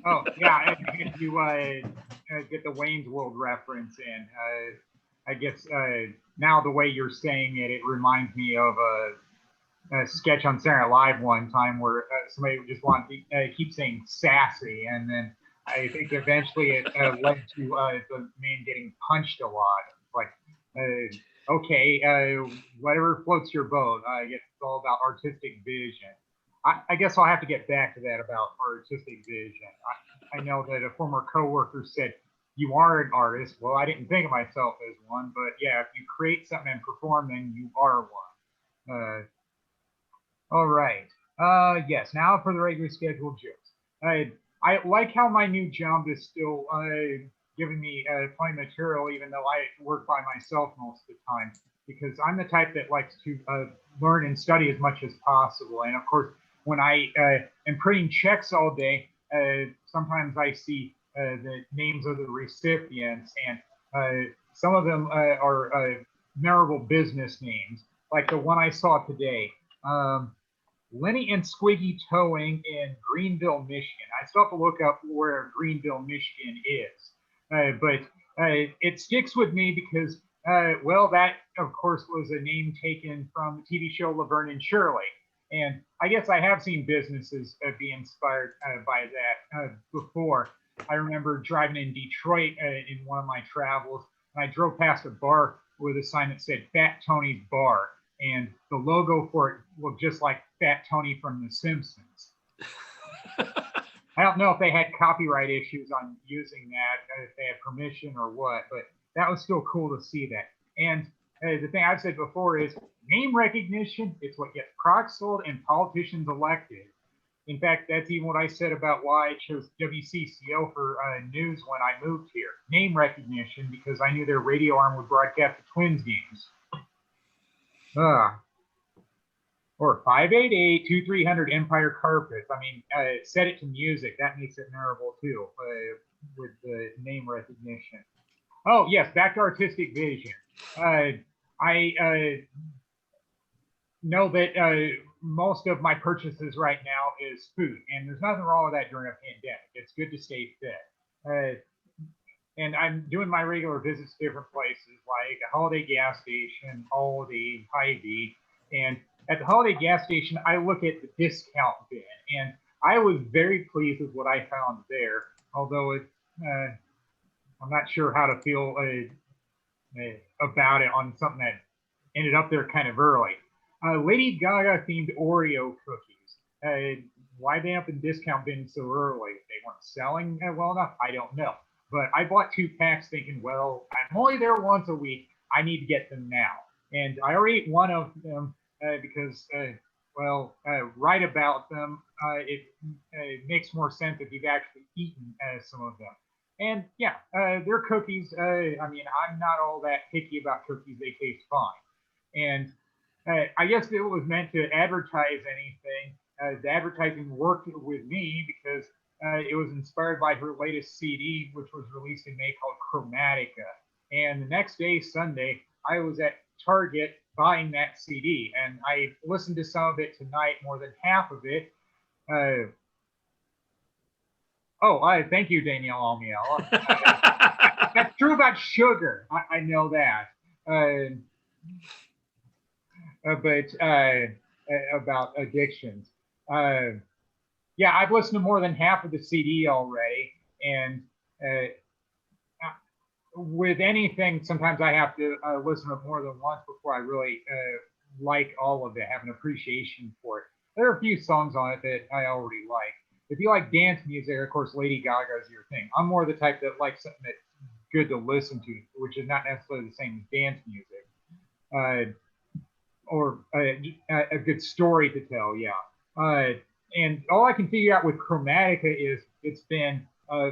Oh yeah, if you get the Wayne's World reference in, I guess now the way you're saying it, it reminds me of a sketch on Saturday Night Live one time where somebody just wanted to keep saying sassy, and then I think eventually it led to the man getting punched a lot. Like, okay, whatever floats your boat. I guess it's all about artistic vision. I guess I'll have to get back to that about artistic vision. I know that a former coworker said, "You are an artist." Well, I didn't think of myself as one, but yeah, if you create something and perform, then you are one. All right. Yes. Now for the regular scheduled jokes. I like how my new job is still giving me plenty of material, even though I work by myself most of the time, because I'm the type that likes to learn and study as much as possible. And of course, when I am printing checks all day, sometimes I see the names of the recipients, and some of them are memorable business names, like the one I saw today. Lenny and Squiggy Towing in Greenville, Michigan. I still have to look up where Greenville, Michigan is. But it sticks with me because, well, that, of course, was a name taken from the TV show Laverne and Shirley. And I guess I have seen businesses be inspired by that before. I remember driving in Detroit in one of my travels, and I drove past a bar with a sign that said Fat Tony's Bar, and the logo for it looked just like Fat Tony from The Simpsons. I don't know if they had copyright issues on using that, if they had permission or what, but that was still cool to see that. And the thing I've said before is name recognition, it's what gets products sold and politicians elected. In fact, that's even what I said about why I chose WCCO for news when I moved here. Name recognition, because I knew their radio arm would broadcast the Twins games. Or 588-2300 Empire Carpets. I mean, set it to music. That makes it memorable too, with the name recognition. Oh, yes, back to artistic vision. I know that most of my purchases right now is food, and there's nothing wrong with that during a pandemic. It's good to stay fit. And I'm doing my regular visits to different places like a Holiday gas station, Aldi, Hy-Vee, and at the Holiday gas station, I look at the discount bin, and I was very pleased with what I found there. Although I'm not sure how to feel about it on something that ended up there kind of early. Lady Gaga themed Oreo cookies. Why they up in discount bin so early? If they weren't selling well enough, I don't know. But I bought 2 packs thinking, well, I'm only there once a week. I need to get them now. And I already ate one of them because, well, write about them. It makes more sense if you've actually eaten some of them. And yeah, they're cookies. I mean, I'm not all that picky about cookies. They taste fine. And I guess it was meant to advertise anything. The advertising worked with me because it was inspired by her latest CD, which was released in May called Chromatica. And the next day, Sunday, I was at Target buying that CD, and I listened to some of it tonight, more than half of it. Uh, thank you, Danielle Almiel. That's true about sugar. I know that. Uh, but about addictions. Uh, yeah, I've listened to more than half of the CD already, and uh, with anything, sometimes I have to listen to it more than once before I really like all of it, have an appreciation for it. There are a few songs on it that I already like. If you like dance music, of course, Lady Gaga is your thing. I'm more the type that likes something that's good to listen to, which is not necessarily the same as dance music. Or a good story to tell, yeah. And all I can figure out with Chromatica is it's been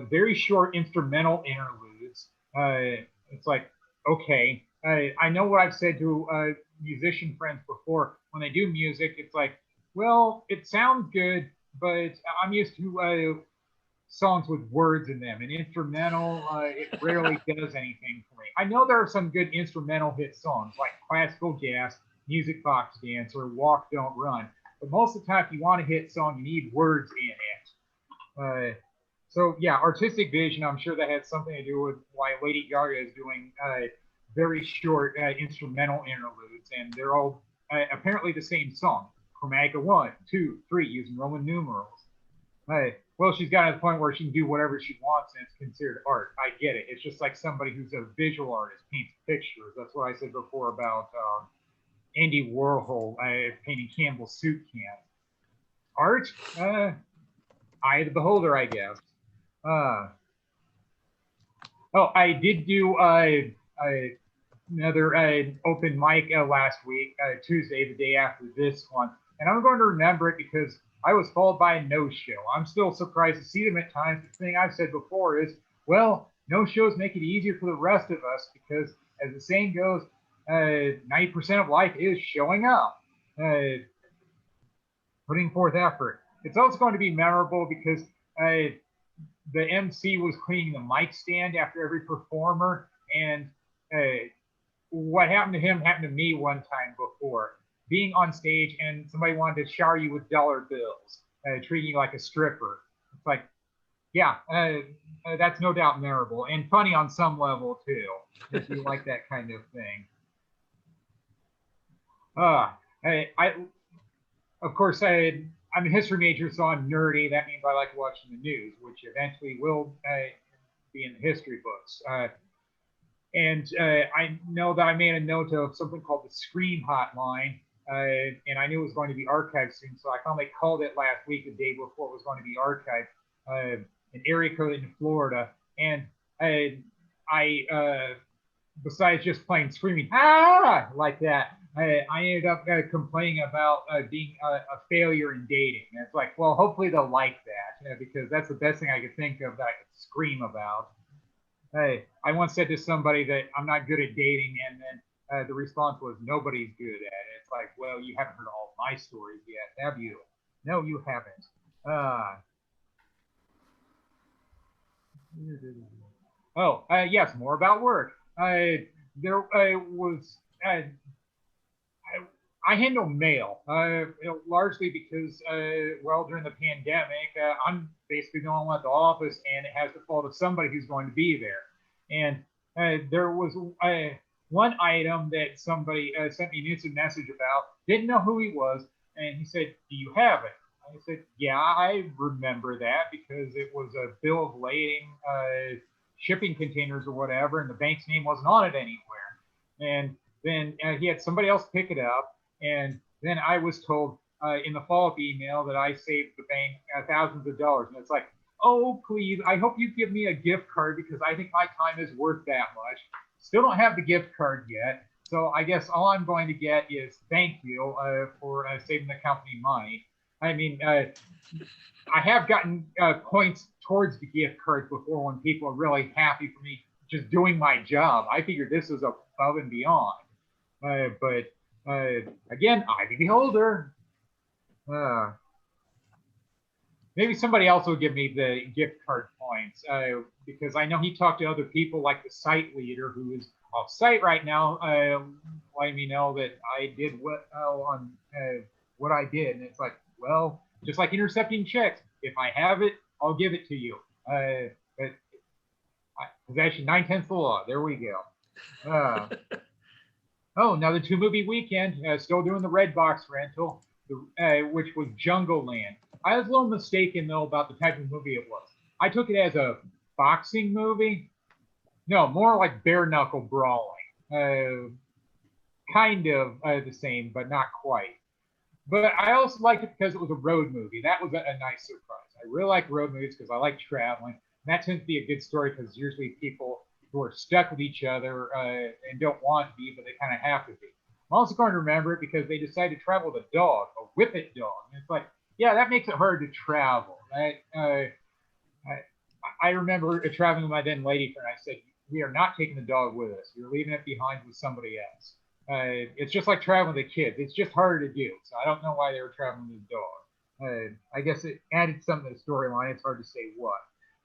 very short instrumental interludes. It's like, okay, I know what I've said to musician friends before. When they do music, it's like, well, it sounds good, but I'm used to songs with words in them. An instrumental, it rarely does anything for me. I know there are some good instrumental hit songs like Classical Jazz, Music Box Dance, or Walk Don't Run. But most of the time, if you want a hit song, you need words in it. So yeah, artistic vision. I'm sure that has something to do with why Lady Gaga is doing very short instrumental interludes, and they're all apparently the same song. Chromatica 1, 2, 3, using Roman numerals. Well, she's gotten to the point where she can do whatever she wants, and it's considered art. I get it. It's just like somebody who's a visual artist paints pictures. That's what I said before about Andy Warhol painting Campbell's soup cans. Art, eye of the beholder, I guess. Uh, oh, I did do another open mic last week, Tuesday, the day after this one. And I'm going to remember it because I was followed by a no-show. I'm still surprised to see them at times. The thing I've said before is, well, no-shows make it easier for the rest of us because, as the saying goes, 90% of life is showing up, putting forth effort. It's also going to be memorable because the MC was cleaning the mic stand after every performer, and what happened to him happened to me one time before. Being on stage and somebody wanted to shower you with dollar bills, treating you like a stripper. It's like, yeah, that's no doubt memorable and funny on some level too, if you like that kind of thing. I of course, I'm a history major, so I'm nerdy. That means I like watching the news, which eventually will be in the history books. And I know that I made a note of something called the Scream Hotline, and I knew it was going to be archived soon, so I finally called it last week, the day before it was going to be archived, an area code in Florida. And I besides just playing screaming, ah, like that, I ended up complaining about being a failure in dating. And it's like, well, hopefully they'll like that because that's the best thing I could think of that I could scream about. Hey, I once said to somebody that I'm not good at dating, and then the response was, nobody's good at it. It's like, well, you haven't heard all my stories yet, have you? No, you haven't. Yes, more about work. There was I handle mail largely because, well, during the pandemic, I'm basically the only one at the office, and it has to fall to somebody who's going to be there. And there was one item that somebody sent me an instant message about, didn't know who he was, and he said, do you have it? I said, yeah, I remember that because it was a bill of lading, shipping containers or whatever, and the bank's name wasn't on it anywhere. And then he had somebody else pick it up. And then I was told in the follow-up email that I saved the bank thousands of dollars. And it's like, oh, please, I hope you give me a gift card because I think my time is worth that much. Still don't have the gift card yet. So I guess all I'm going to get is thank you for saving the company money. I mean, I have gotten points towards the gift cards before when people are really happy for me just doing my job. I figured this was above and beyond. But again, I be the beholder. Maybe somebody else will give me the gift card points because I know he talked to other people like the site leader who is off site right now, letting me know that I did on what I did. And it's like, well, just like intercepting checks, if I have it, I'll give it to you. But it's actually 9/10 the law. There we go. Oh, another 2-movie weekend. Still doing the Red Box rental, which was Jungle Land. I was a little mistaken, though, about the type of movie it was. I took it as a boxing movie. No, more like bare-knuckle brawling. Kind of the same, but not quite. But I also liked it because it was a road movie. That was a nice surprise. I really like road movies because I like traveling. And that tends to be a good story because usually people who are stuck with each other and don't want to be, but they kind of have to be. I'm also going to remember it because they decided to travel with a dog, a whippet dog. And it's like, yeah, that makes it hard to travel. I remember traveling with my then lady friend. I said, we are not taking the dog with us. You're leaving it behind with somebody else. It's just like traveling with kids. It's just harder to do. So I don't know why they were traveling with a dog. I guess it added something to the storyline. It's hard to say what.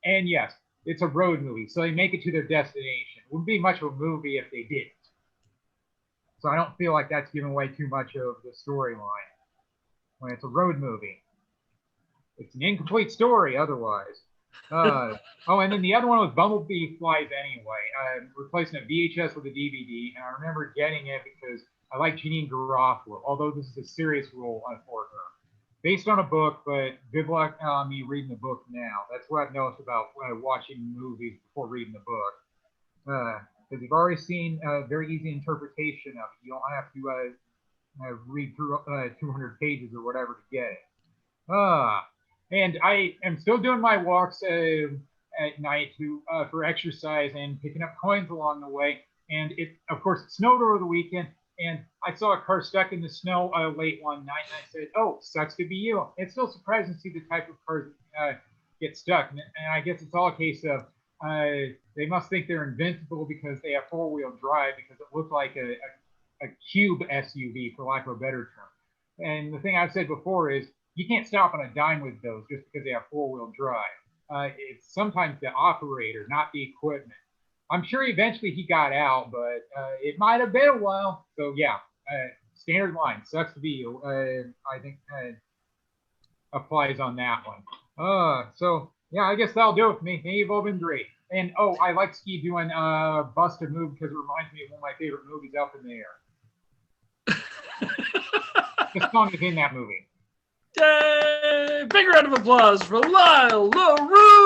And yes, it's a road movie, so they make it to their destination. It wouldn't be much of a movie if they didn't. So I don't feel like that's giving away too much of the storyline when it's a road movie. It's an incomplete story otherwise. Oh, and then the other one was Bumblebee Flies Anyway. Replacing a VHS with a DVD, and I remember getting it because I like Janine Garofalo, although this is a serious role for her. Based on a book, but good luck on me reading the book now. That's what I've noticed about watching movies before reading the book. Because you've already seen a very easy interpretation of it. You don't have to read through 200 pages or whatever to get it. And I am still doing my walks at night for exercise and picking up coins along the way. And of course, it snowed over the weekend, and I saw a car stuck in the snow late one night, and I said, "Oh, sucks to be you." It's still surprising to see the type of cars get stuck, and I guess it's all a case of they must think they're invincible because they have four-wheel drive, because it looked like a cube SUV, for lack of a better term. And the thing I've said before is you can't stop on a dime with those just because they have four-wheel drive. It's sometimes the operator, not the equipment. I'm sure eventually he got out, but it might have been a while. So yeah, standard line, sucks to be you. I think applies on that one. So yeah, I guess that'll do it for me. You've all been great. And oh, I like Ski doing Busted Move because it reminds me of one of my favorite movies, Up in the Air. The song is in that movie. Yay! Big round of applause for Lyle Larue.